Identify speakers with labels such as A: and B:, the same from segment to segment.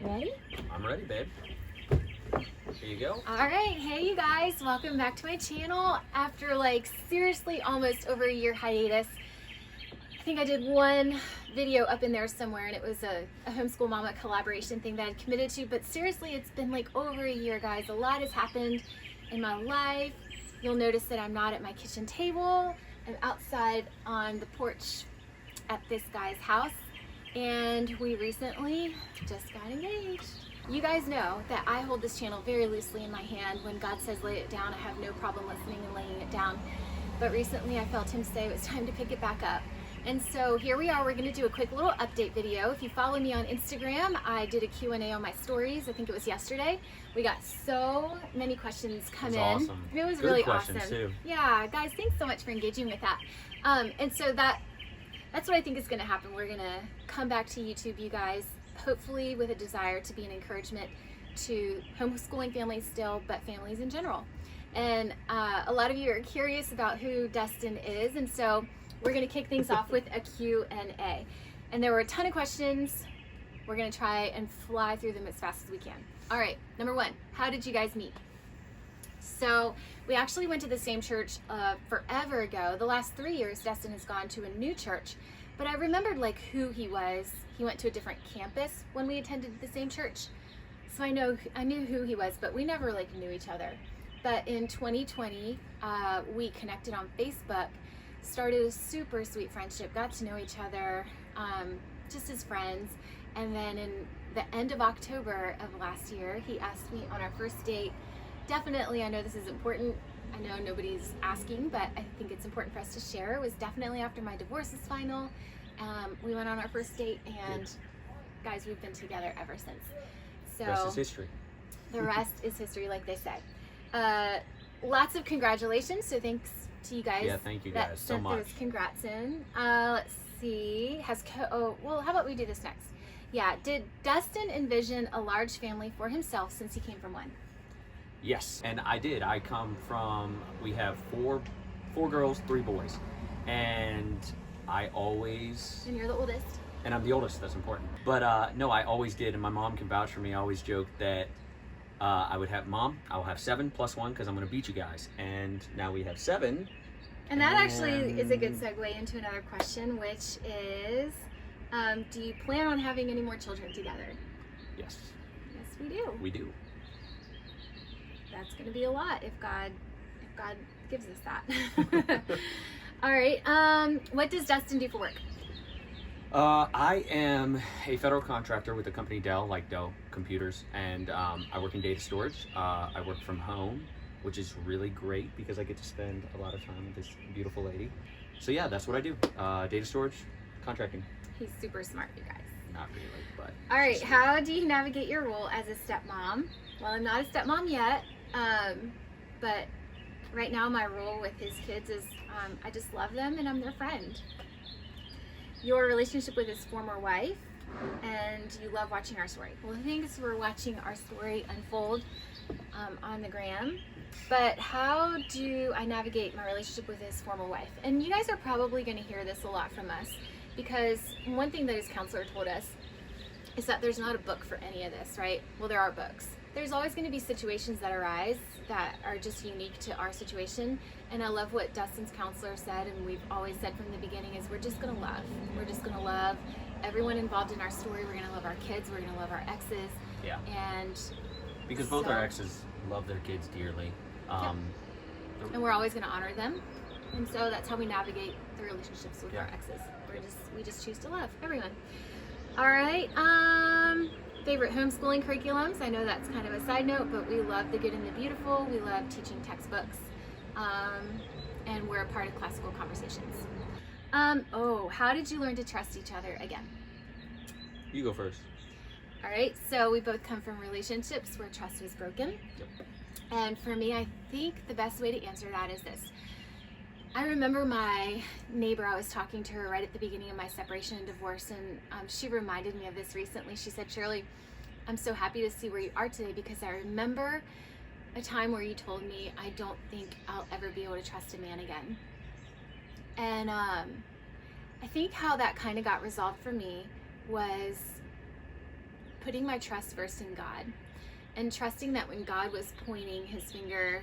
A: Ready?
B: I'm ready, babe. Here you go.
A: All right, hey you guys, welcome back to my channel. After seriously almost over a year hiatus, I think I did one video up in there somewhere, and it was a homeschool mama collaboration thing that I'd committed to, but seriously, it's been over a year, guys. A lot has happened in my life. You'll notice that I'm not at my kitchen table. I'm outside on the porch at this guy's house, and we recently just got engaged. You guys know that I hold this channel very loosely in my hand. When God says lay it down, I have no problem listening and laying it down. But recently I felt him say it was time to pick it back up. And so here we are. We're going to do a quick little update video. If you follow me on Instagram, I did a Q&A on my stories. I think it was yesterday. We got so many questions come in.
B: Awesome.
A: It was
B: Good
A: really
B: questions,
A: awesome.
B: too.
A: Yeah, guys, thanks so much for engaging with that. And so that's what I think is going to happen. We're going to come back to YouTube, you guys, hopefully with a desire to be an encouragement to homeschooling families still, but families in general. And a lot of you are curious about who Dustin is, and so we're going to kick things off with a Q&A. And there were a ton of questions. We're going to try and fly through them as fast as we can. All right, number one, how did you guys meet? So we actually went to the same church forever ago. The last 3 years, Dustin has gone to a new church, but I remembered who he was. He went to a different campus when we attended the same church. So I knew who he was, but we never knew each other. But in 2020, we connected on Facebook, started a super sweet friendship, got to know each other just as friends. And then in the end of October of last year, he asked me on our first date. Definitely, I know this is important. I know nobody's asking, but I think it's important for us to share. It was definitely after my divorce is final. We went on our first date, and guys, we've been together ever since. So
B: The rest is history.
A: The rest is history, like they say. Lots of congratulations. So thanks to you guys.
B: Yeah, thank you guys so
A: sent
B: much.
A: those congrats in. Let's see. Well, how about we do this next? Yeah. Did Dustin envision a large family for himself since he came from one?
B: Yes, and I did. I come from, we have four girls, 3 boys. And I always...
A: And you're the oldest.
B: And I'm the oldest, that's important. But no, I always did, and my mom can vouch for me. I always joked that I would have, Mom, I'll have 7 plus 1 because I'm going to beat you guys. And now we have 7.
A: And that actually is a good segue into another question, which is, do you plan on having any more children together?
B: Yes.
A: Yes, we do.
B: We do.
A: That's going to be a lot if God gives us that. All right. What does Dustin do for work?
B: I am a federal contractor with the company Dell, like Dell Computers, and I work in data storage. I work from home, which is really great because I get to spend a lot of time with this beautiful lady. So yeah, that's what I do. Data storage, contracting.
A: He's super smart, you guys.
B: Not really, but...
A: All right, how do you navigate your role as a stepmom? Well, I'm not a stepmom yet, but right now my role with his kids is I just love them and I'm their friend. Your relationship with his former wife, and you love watching our story. Well, thanks for watching our story unfold on the gram. But how do I navigate my relationship with his former wife? And you guys are probably going to hear this a lot from us, because one thing that his counselor told us is that there's not a book for any of this, right? Well, there are books. There's always going to be situations that arise that are just unique to our situation. And I love what Dustin's counselor said, and we've always said from the beginning, is we're just going to love. We're just going to love everyone involved in our story. We're going to love our kids. We're going to love our exes.
B: Yeah.
A: And
B: because both our exes love their kids dearly.
A: And we're always going to honor them. And so that's how we navigate the relationships with our exes. We just choose to love everyone. All right. Favorite homeschooling curriculums? I know that's kind of a side note, but we love the good and the beautiful. We love teaching textbooks. And we're a part of classical conversations. How did you learn to trust each other again?
B: You go first.
A: All right, so we both come from relationships where trust was broken.
B: Yep.
A: And for me, I think the best way to answer that is this. I remember my neighbor, I was talking to her right at the beginning of my separation and divorce, and she reminded me of this recently. She said, Shirley, I'm so happy to see where you are today, because I remember a time where you told me, I don't think I'll ever be able to trust a man again. And I think how that kind of got resolved for me was putting my trust first in God and trusting that when God was pointing his finger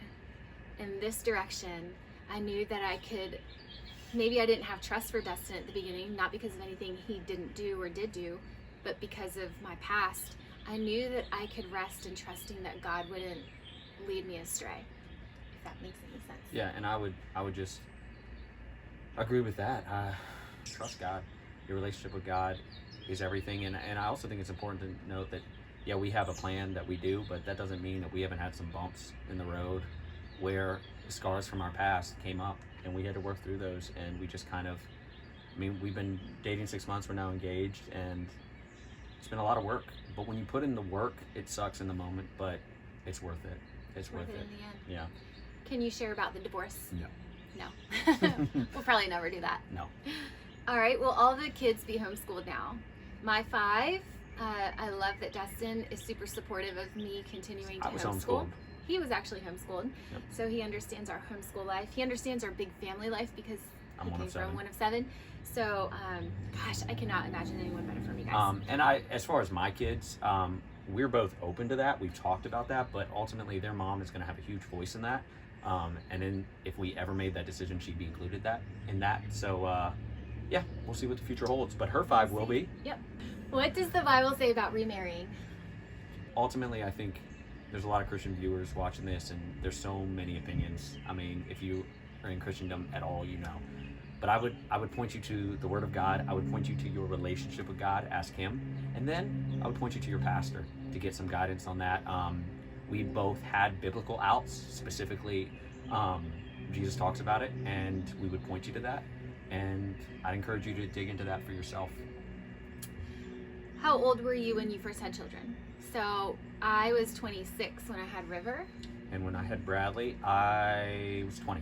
A: in this direction, I knew that I could, maybe I didn't have trust for Dustin at the beginning, not because of anything he didn't do or did do, but because of my past. I knew that I could rest in trusting that God wouldn't lead me astray, if that makes any sense.
B: Yeah, and I would just agree with that. Trust God. Your relationship with God is everything, and I also think it's important to note that, yeah, we have a plan that we do, but that doesn't mean that we haven't had some bumps in the road where scars from our past came up, and we had to work through those, and we just kind of, I mean, we've been dating 6 months, we're now engaged, and it's been a lot of work. But when you put in the work, it sucks in the moment, but it's worth it. It's worth it
A: in the end.
B: Yeah.
A: Can you share about the divorce?
B: No.
A: No. We'll probably never do that.
B: No.
A: All right, will all the kids be homeschooled now? My 5, I love that Dustin is super supportive of me continuing to
B: I was
A: homeschool.
B: homeschooled.
A: He was actually homeschooled.
B: Yep.
A: So he understands our homeschool life. He understands our big family life because
B: I'm
A: he
B: one
A: came
B: of 7.
A: from 1 of 7. So, gosh, I cannot imagine anyone better for me, guys.
B: And as far as my kids, we're both open to that. We've talked about that, but ultimately their mom is going to have a huge voice in that. And then if we ever made that decision, she'd be included in that. So, yeah, we'll see what the future holds. But her 5 will be.
A: Yep. What does the Bible say about remarrying?
B: Ultimately, I think there's a lot of Christian viewers watching this, and there's so many opinions. I mean, if you are in Christendom at all, you know. But I would point you to the Word of God. I would point you to your relationship with God. Ask Him, and then I would point you to your pastor to get some guidance on that. We both had biblical outs, specifically. Jesus talks about it, and we would point you to that. And I'd encourage you to dig into that for yourself.
A: How old were you when you first had children? So I was 26 when I had River.
B: And when I had Bradley, I was 20.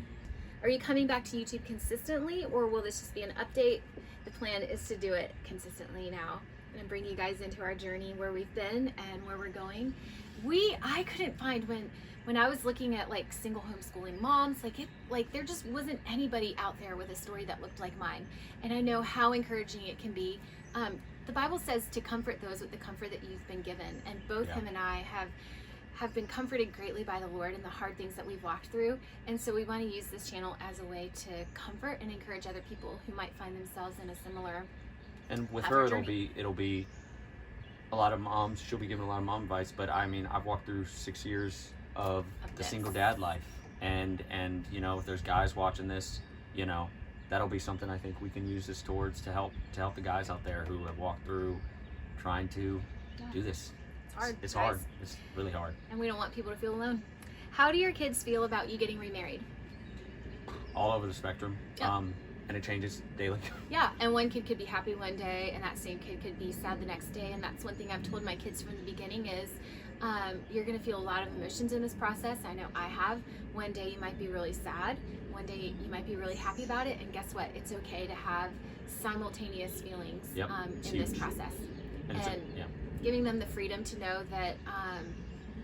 A: Are you coming back to YouTube consistently, or will this just be an update? The plan is to do it consistently now. I'm gonna bring you guys into our journey, where we've been and where we're going. I couldn't find, when I was looking at like single homeschooling moms, there just wasn't anybody out there with a story that looked like mine. And I know how encouraging it can be. The Bible says to comfort those with the comfort that you've been given, and both him and I have been comforted greatly by the Lord in the hard things that we've walked through. And so we want to use this channel as a way to comfort and encourage other people who might find themselves in a similar
B: And with her, it'll be a lot of moms. She'll be giving a lot of mom advice. But I mean, I've walked through 6 years of the single dad life, and you know, if there's guys watching this, you know, that'll be something I think we can use this towards to help the guys out there who have walked through trying to do this.
A: It's hard.
B: It's hard. It's really hard.
A: And we don't want people to feel alone. How do your kids feel about you getting remarried?
B: All over the spectrum.
A: Yep.
B: And it changes daily.
A: Yeah, and one kid could be happy one day, and that same kid could be sad the next day. And that's one thing I've told my kids from the beginning is, you're going to feel a lot of emotions in this process. I know I have. One day you might be really sad. One day you might be really happy about it. And guess what? It's okay to have simultaneous feelings in this process. And giving them the freedom to know that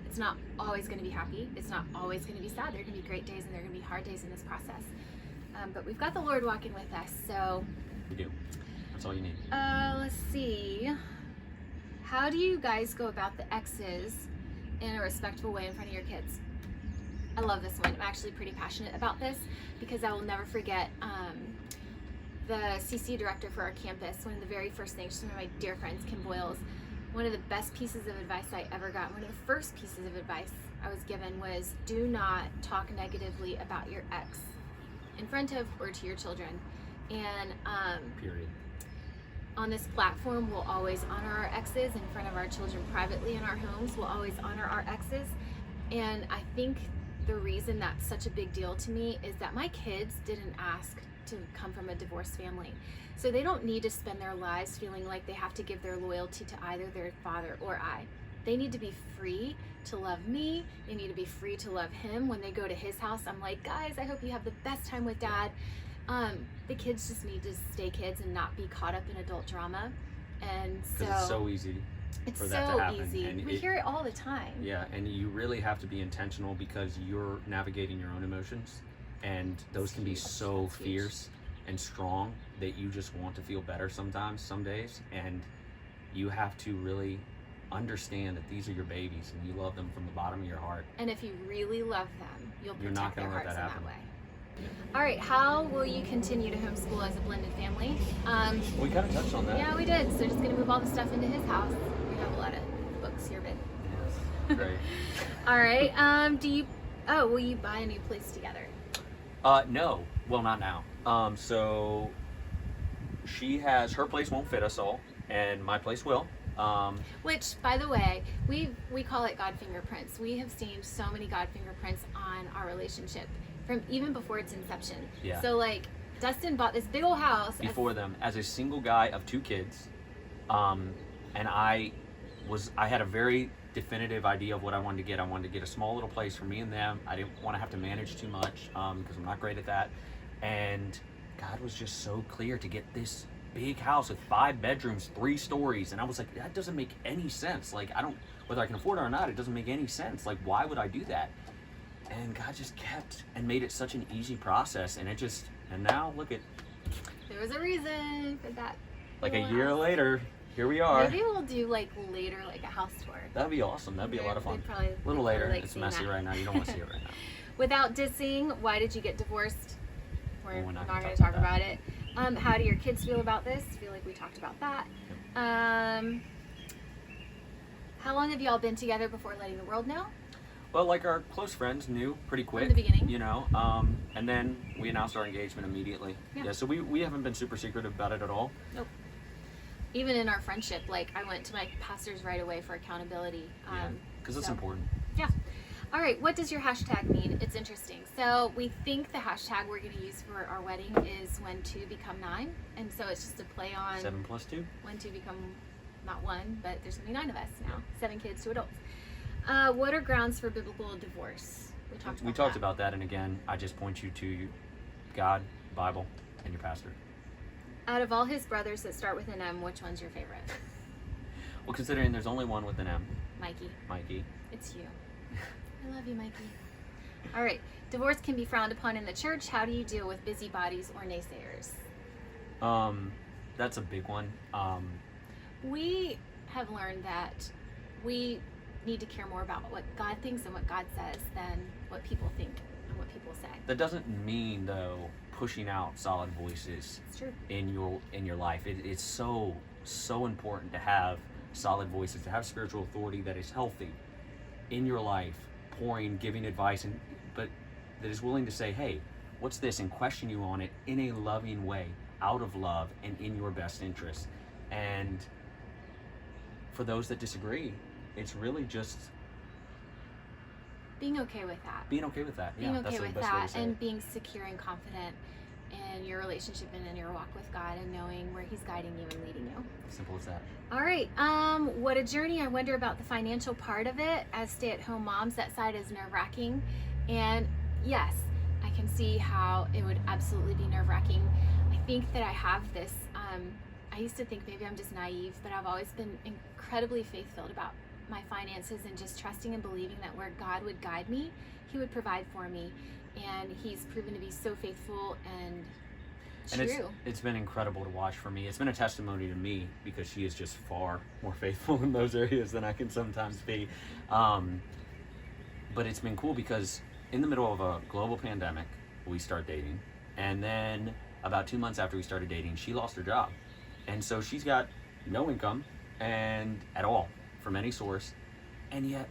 A: it's not always going to be happy. It's not always going to be sad. There are going to be great days and there are going to be hard days in this process. But we've got the Lord walking with us, so.
B: We do. That's all you need.
A: Let's see. How do you guys go about the X's in a respectful way in front of your kids? I love this one. I'm actually pretty passionate about this because I will never forget the CC director for our campus. One of the very first things, she's one of my dear friends, Kim Boyles. One of the best pieces of advice I ever got, one of the first pieces of advice I was given was, do not talk negatively about your ex in front of or to your children. And
B: Period.
A: On this platform, we'll always honor our exes in front of our children privately in our homes. We'll always honor our exes. And I think the reason that's such a big deal to me is that my kids didn't ask to come from a divorced family. So they don't need to spend their lives feeling like they have to give their loyalty to either their father or I. They need to be free to love me. They need to be free to love him. When they go to his house, I'm like, guys, I hope you have the best time with dad. The kids just need to stay kids and not be caught up in adult drama. And so
B: it's so easy for that to happen.
A: Easy.
B: And
A: we hear it all the time.
B: Yeah, and you really have to be intentional because you're navigating your own emotions, and those can be so fierce and strong that you just want to feel better sometimes, some days, and you have to really understand that these are your babies and you love them from the bottom of your heart.
A: And if you really love them, you'll
B: You're
A: protect
B: not
A: their
B: gonna let
A: hearts
B: that
A: in
B: happen.
A: that way. All right, how will you continue to homeschool as a blended family?
B: We kind of touched on that.
A: Yeah, we did. So just gonna move all the stuff into his house. We have a lot of books here, babe.
B: Yes. Great.
A: All right. Will you buy a new place together?
B: No. Well, not now. So her place won't fit us all, and my place will.
A: Which, by the way, we call it God fingerprints. We have seen so many God fingerprints on our relationship from even before its inception.
B: Yeah.
A: So like, Dustin bought this big old house
B: Before them, as a single guy of 2 kids, and I had a very definitive idea of what I wanted to get. I wanted to get a small little place for me and them. I didn't want to have to manage too much because I'm not great at that. And God was just so clear to get this big house with 5 bedrooms, 3 stories. And I was like, that doesn't make any sense. Like, whether I can afford it or not, it doesn't make any sense. Like, why would I do that? And God just kept and made it such an easy process. And now look at,
A: there was a reason for that.
B: like a
A: little
B: year
A: house.
B: later, here we are.
A: Maybe we'll do like later, like a house tour.
B: That'd be awesome. That'd be a lot of fun.
A: They'd probably-
B: A little
A: they'd probably
B: later.
A: like
B: It's
A: seeing
B: messy
A: that.
B: right now. You don't want to see it right now.
A: Without dissing, why did you get divorced? We're
B: We're
A: not
B: not
A: going
B: gonna
A: to
B: talk
A: talk
B: about
A: about it. How do your kids feel about this? I feel like we talked about that. How long have y'all been together before letting the world know?
B: Well, like our close friends knew pretty quick.
A: the beginning.
B: You know, and then we announced our engagement immediately.
A: Yeah.
B: So we haven't been super secretive about it at all.
A: Nope. Even in our friendship, like I went to my pastors right away for accountability.
B: Because it's
A: so-
B: important.
A: Yeah. All right, what does your hashtag mean? It's interesting. So we think the hashtag we're going to use for our wedding is when 2 become 9. And so it's just a play on
B: 7 plus 2.
A: when 2 become, not 1, but there's going to be 9 of us now. 7 kids, 2 adults. What are grounds for biblical divorce? We talked
B: about that, and again, I just point you to God, Bible, and your pastor.
A: Out of all his brothers that start with an M, which one's your favorite?
B: Well, considering there's only one with an M,
A: Mikey. It's you. I love you, Mikey. All right. Divorce can be frowned upon in the church. How do you deal with busybodies or naysayers?
B: That's a big one.
A: We have learned that we need to care more about what God thinks and what God says than what people think and what people say.
B: That doesn't mean, though, pushing out solid voices
A: It's true.
B: in your life. It's so important to have solid voices, to have spiritual authority that is healthy in your life, giving advice, but that is willing to say, hey, what's this, and question you on it in a loving way, out of love and in your best interest. And for those that disagree, it's really just
A: being okay with that.
B: being okay with that.
A: Being
B: Yeah,
A: okay
B: that's the
A: with
B: best way to
A: that
B: say
A: and
B: it.
A: being secure and confident in your relationship and in your walk with God and knowing where he's guiding you and leading you.
B: Simple as that.
A: All right. What a journey. I wonder about the financial part of it. As stay-at-home moms, that side is nerve-wracking. And yes, I can see how it would absolutely be nerve-wracking. I think that I have this, I used to think maybe I'm just naive, but I've always been incredibly faith-filled about my finances and just trusting and believing that where God would guide me, he would provide for me. And he's proven to be so faithful and true.
B: And it's been incredible to watch for me. It's been a testimony to me because she is just far more faithful in those areas than I can sometimes be. But it's been cool because in the middle of a global pandemic, we start dating. And then about 2 months after we started dating, she lost her job. And so she's got no income and at all from any source. And yet,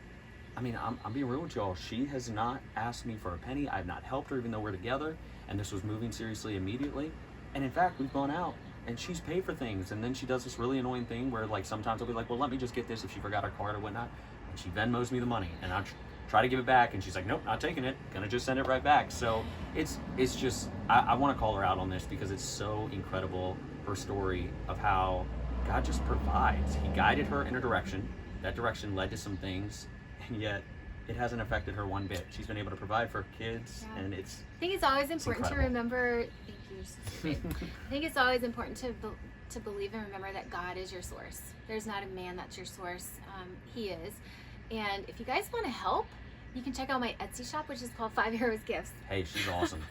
B: I mean, I'm being real with y'all. She has not asked me for a penny. I've not helped her even though we're together. And this was moving seriously immediately. And in fact, we've gone out and she's paid for things. And then she does this really annoying thing where like sometimes I'll be like, well, let me just get this if she forgot her card or whatnot. And she Venmos me the money. And I'll try to give it back. And she's like, nope, not taking it. Gonna just send it right back. So it's just, I want to call her out on this because it's so incredible, her story of how God just provides. He guided her in a direction. That direction led to some things. And yet it hasn't affected her one bit. She's been able to provide for her kids,
A: Yeah.
B: and it's
A: I think it's always important to
B: incredible.
A: remember. Thank you. Sister Faith. I think it's always important to believe and remember that God is your source. There's not a man that's your source. He is. And if you guys want to help, you can check out my Etsy shop, which is called 5 Heroes Gifts.
B: hey, she's awesome.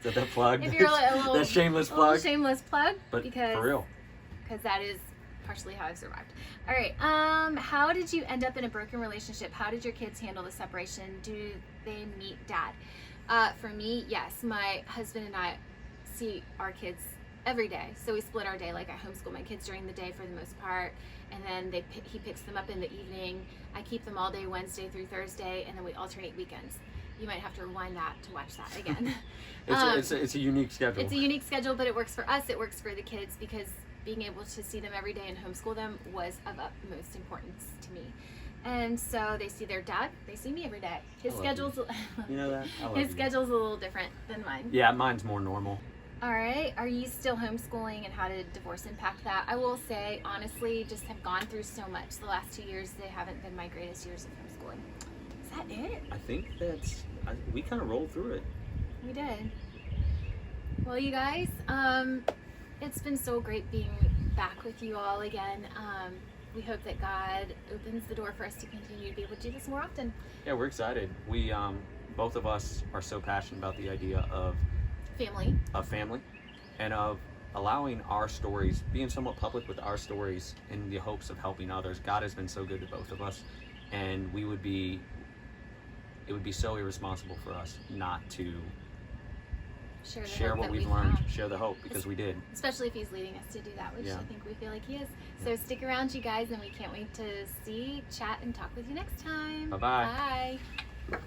B: Is that plug?
A: If you're a little
B: that shameless
A: a little
B: plug.
A: shameless plug,
B: But
A: because
B: for real,
A: that is partially how I've survived. All right. How did you end up in a broken relationship? How did your kids handle the separation? Do they meet dad? For me, yes. My husband and I see our kids every day. So we split our day. Like, I homeschool my kids during the day for the most part, and then he picks them up in the evening. I keep them all day Wednesday through Thursday, and then we alternate weekends. You might have to rewind that to watch that again.
B: It's a unique schedule.
A: It's a unique schedule, but it works for us. It works for the kids, because being able to see them every day and homeschool them was of utmost importance to me. And so they see their dad. They see me every day. His schedule's
B: you know that?
A: his schedule's a little different than mine.
B: Yeah, mine's more normal.
A: All right. Are you still homeschooling, and how did divorce impact that? I will say, honestly, just have gone through so much. The last 2 years, they haven't been my greatest years of homeschooling. Is that it?
B: I think we kind of rolled through it.
A: We did. Well, you guys, it's been so great being back with you all again. We hope that God opens the door for us to continue to be able to do this more often.
B: Yeah, we're excited. We both of us are so passionate about the idea of family and of allowing our stories, being somewhat public with our stories in the hopes of helping others. God has been so good to both of us, and it would be so irresponsible for us not to share what we've learned, share the hope, because we did.
A: Especially if he's leading us to do that, which I think we feel like he is. So stick around, you guys, and we can't wait to see, chat, and talk with you next time.
B: Bye-bye.
A: Bye.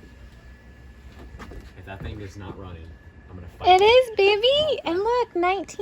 B: If that thing is not running, I'm going to fight.
A: It is, baby. And look, 19.